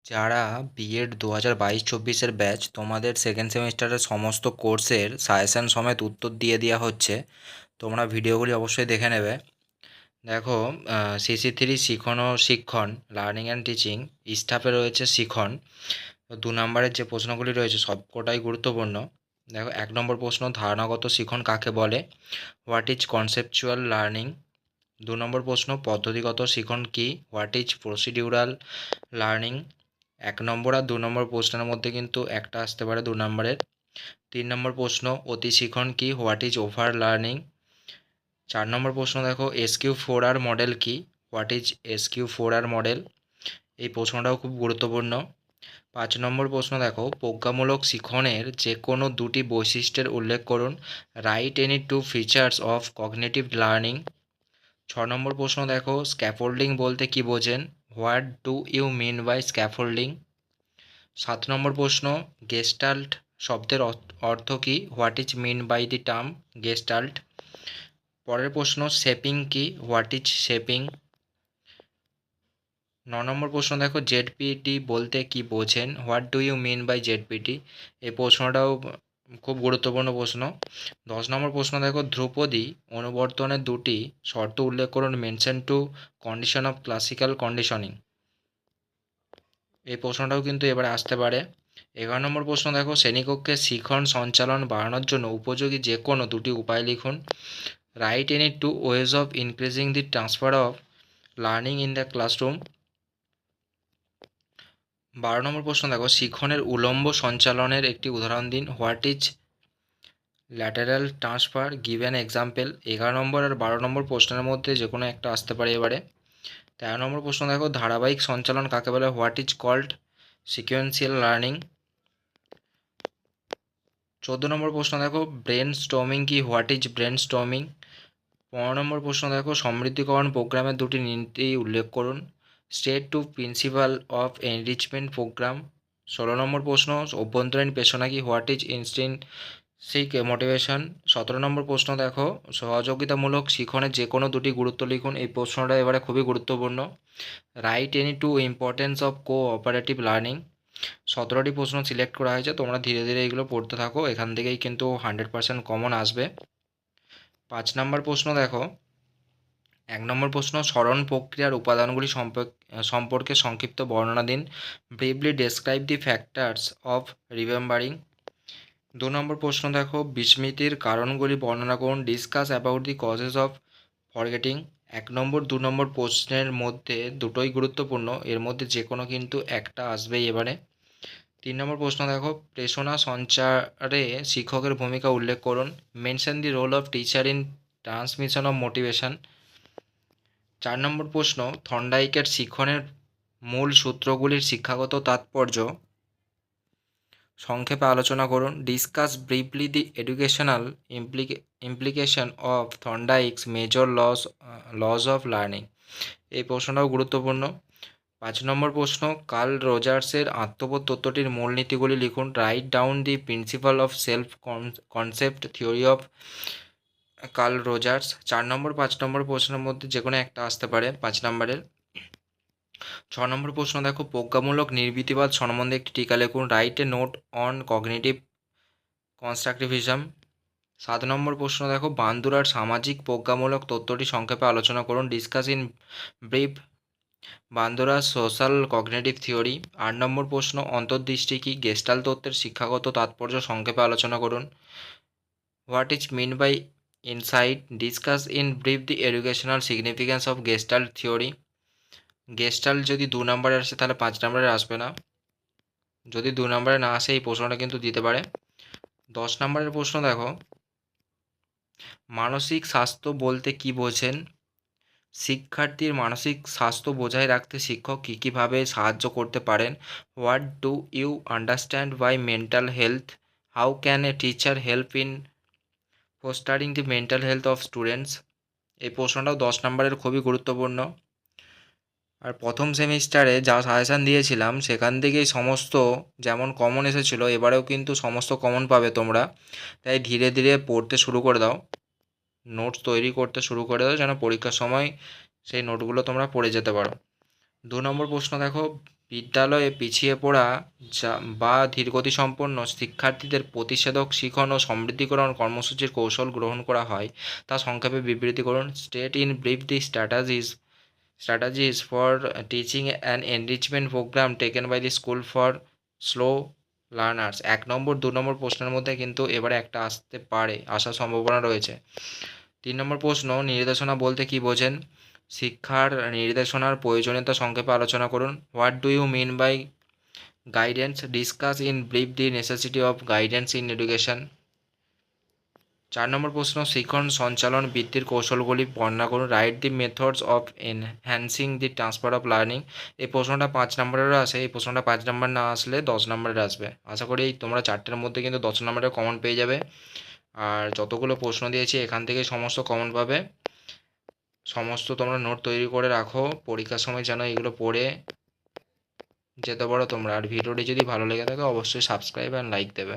যারা B.ed 2022-24 batch, তোমাদের second সেমিস্টারের সমস্ত কোর্সের সাজেশন সমেত উত্তর দিয়ে দেওয়া হচ্ছে। তোমরা ভিডিওগুলি অবশ্যই দেখে নেবে। দেখো, CC3 শিখন ও শিক্ষণ, লার্নিং অ্যান্ড টিচিং, স্টাফে রয়েছে শিখন। 2 নম্বরের যে প্রশ্নগুলি রয়েছে সবকটাই গুরুত্বপূর্ণ। দেখো, 1 নম্বর প্রশ্ন, ধারণাগত শিখন কাকে বলে? What is conceptual learning? 2 নম্বর প্রশ্ন, পদ্ধতিগত শিখন কি? What is procedural learning? 1 নম্বর আর 2 নম্বর প্রশ্নের মধ্যে কিন্তু একটা আসতে পারে 2 নম্বরের। 3 নম্বর প্রশ্ন, অতি শিখন কি? What is over learning? 4 নম্বর প্রশ্ন দেখো, SQ4R মডেল কি? What is SQ4R model? এই প্রশ্নটাও খুব গুরুত্বপূর্ণ। 5 নম্বর প্রশ্ন দেখো, প্রজ্ঞামূলক শিখনের যে কোনো দুটি বৈশিষ্ট্যের উল্লেখ করুন। Write any two features of cognitive learning. 6 নম্বর প্রশ্ন দেখো, স্ক্যাফোল্ডিং বলতে কি বোঝেন? What do you mean by scaffolding? 7 নম্বর প্রশ্ন, গেস্টাল্ট শব্দের অর্থ কী? What is mean by the term gestalt? পরের প্রশ্ন, শেপিং কি? What is shaping? 9 নম্বর প্রশ্ন দেখো, জেডপিটি বলতে কি বোঝেন? What do you mean by ZPD? এই প্রশ্নটাও খুব গুরুত্বপূর্ণ প্রশ্ন। 10 নম্বর প্রশ্ন দেখো, ধ্রুপদী অনুবর্তনের দুটি শর্ত উল্লেখ করুন। Mention two condition of classical conditioning. এই প্রশ্নটাও কিন্তু এবারে আসতে পারে। 11 নম্বর প্রশ্ন দেখো, শ্রেণীকক্ষে শিখন সঞ্চালন বাড়ানোর জন্য উপযোগী যে কোনো দুটি উপায় লিখুন। Write any two ways of increasing the transfer of learning in the classroom. 12 নম্বর প্রশ্ন দেখো, শিখনের উলম্ব সঞ্চালনের একটি উদাহরণ দিন। What is lateral transfer? Give an example. 11 নম্বর আর 12 নম্বর প্রশ্নের মধ্যে যে কোনো একটা আসতে পারে এবারে। 13 নম্বর প্রশ্ন দেখো, ধারাবাহিক সঞ্চালন কাকে বলে? What is called sequential learning. 14 নম্বর প্রশ্ন দেখো, ব্রেন স্টর্মিং কি? What is brainstorming? 15 নম্বর প্রশ্ন দেখো, সমৃদ্ধিকরণ প্রোগ্রামের দুটি নীতি উল্লেখ করুন। State two principal of enrichment programme. 16 নম্বর প্রশ্ন, অভ্যন্তরীণ পেশনা কি? What is intrinsic motivation. 17 নম্বর প্রশ্ন দেখো, সহযোগিতামূলক শিখনের যে কোনো দুটি গুরুত্ব লিখুন। এই প্রশ্নটা এবারে খুবই গুরুত্বপূর্ণ। Write any two importance of cooperative learning. 17টি প্রশ্ন সিলেক্ট করা হয়েছে, তোমরা ধীরে ধীরে এগুলো পড়তে থাকো, এখান থেকেই কিন্তু 100% কমন আসবে। 5 নম্বর প্রশ্ন দেখো, 1 নম্বর প্রশ্ন, স্মরণ প্রক্রিয়ার উপাদানগুলি সম্পর্কে সংক্ষিপ্ত বর্ণনা দিন। Briefly describe the factors of remembering. 2 নম্বর প্রশ্ন দেখো, বিস্মৃতির কারণগুলি বর্ণনা করুন। Discuss about the causes of forgetting. 1 নম্বর 2 নম্বর প্রশ্নের মধ্যে দুটোই গুরুত্বপূর্ণ, এর মধ্যে যে কোনো কিন্তু একটা আসবেই এবারে। 3 নম্বর প্রশ্ন দেখো, প্রেরণা সঞ্চারে শিক্ষকের ভূমিকা উল্লেখ করুন। Mention the role of teacher in transmission of motivation. 4 নম্বর প্রশ্ন, থর্নডাইকের শিক্ষণের মূল সূত্রগুলির শিক্ষাগত তাৎপর্য সংক্ষেপে আলোচনা করুন। Discuss briefly the educational implication of Thorndike's major laws of learning. এই প্রশ্নটাও গুরুত্বপূর্ণ। 5 নম্বর প্রশ্ন, কার্ল রজার্সের আত্মবোধ তত্ত্বটির মূলনীতিগুলি লিখুন। Write down the principal of self concept theory of Carl Rogers. 4 নম্বর 5 নম্বর প্রশ্নের মধ্যে যে কোনো একটা আসতে পারে 5 নম্বরের। 6 নম্বর প্রশ্ন দেখো, প্রজ্ঞামূলক নির্বৃতিবাদ সম্বন্ধে একটি টিকা লিখুন। Write a note on cognitive constructivism. 7 নম্বর প্রশ্ন দেখো, বান্দুরার সামাজিক প্রজ্ঞামূলক তত্ত্বটি সংক্ষেপে আলোচনা করুন। Discuss in brief Bandura social cognitive theory. 8 নম্বর প্রশ্ন, অন্তর্দৃষ্টি কি? গেস্টাল্ট তত্ত্বের শিক্ষাগত তাৎপর্য সংক্ষেপে আলোচনা করুন। What is mean by insight? Discuss in brief the educational significance of gestalt theory. Gestalt যদি 2 নম্বরে আসে তাহলে 5 নম্বরে আসবে না, যদি 2 নম্বরে না আসে এই প্রশ্নটা কিন্তু দিতে পারে। 10 নম্বরের প্রশ্ন দেখো, মানসিক স্বাস্থ্য বলতে কি বোঝেন? শিক্ষার্থীর মানসিক স্বাস্থ্য বজায় রাখতে শিক্ষক কী কীভাবে সাহায্য করতে পারেন? What do you understand by mental health? How can a teacher help in fostering the mental health of students? এই প্রশ্নটাও 10 নম্বরের খুবই গুরুত্বপূর্ণ। আর প্রথম সেমিস্টারে যা সাজেশান দিয়েছিলাম সেখান থেকেই সমস্ত যেমন কমন এসেছিলো এবারেও কিন্তু সমস্ত কমন পাবে তোমরা, তাই ধীরে ধীরে পড়তে শুরু করে দাও, নোটস তৈরি করতে শুরু করে দাও, যেন পরীক্ষার সময় সেই নোটগুলো তোমরা পড়ে যেতে পারো। 2 নম্বর প্রশ্ন দেখো, বিদ্যালয়ে পিছিয়ে পড়া বা ধীরগতিসম্পন্ন শিক্ষার্থীদের প্রতিষেধক শিখন ও সমৃদ্ধিকরণ কর্মসূচির কৌশল গ্রহণ করা হয় তা সংক্ষেপে বিবৃতি করুন। State in brief the strategies for teaching and enrichment program taken by the school for slow learners. 1 নম্বর 2 নম্বর প্রশ্নের মধ্যে কিন্তু এবারে একটা আসতে পারে, আসার সম্ভাবনা রয়েছে। 3 নম্বর প্রশ্ন, নির্দেশনা বলতে কি বোঝেন? শিক্ষার নির্দেশনার প্রয়োজনীয়তা সংক্ষেপে আলোচনা করুন। What do you mean by guidance? Discuss in brief the necessity of guidance in education. 4 নম্বর প্রশ্ন, শিক্ষণ সঞ্চালন বৃত্তির কৌশলগুলি বর্ণনা করুন। Write the methods of enhancing the transfer of learning. এই প্রশ্নটা 5 নম্বরেরও আসে, এই প্রশ্নটা 5 নম্বর না আসলে 10 নম্বরের আসবে। আশা করি তোমরা 4টের মধ্যে কিন্তু 10 নম্বরের কমন পেয়ে যাবে। আর যতগুলো প্রশ্ন দিয়েছি এখান থেকে সমস্ত কমন পাবে। সমস্ত তোমরা নোট তৈরি করে রাখো, পরীক্ষার সময় যেন এগুলো পড়ে যেতে পারো তোমরা। আর ভিডিওটি যদি ভালো লেগে থাকে অবশ্যই সাবস্ক্রাইব অ্যান্ড লাইক দেবে।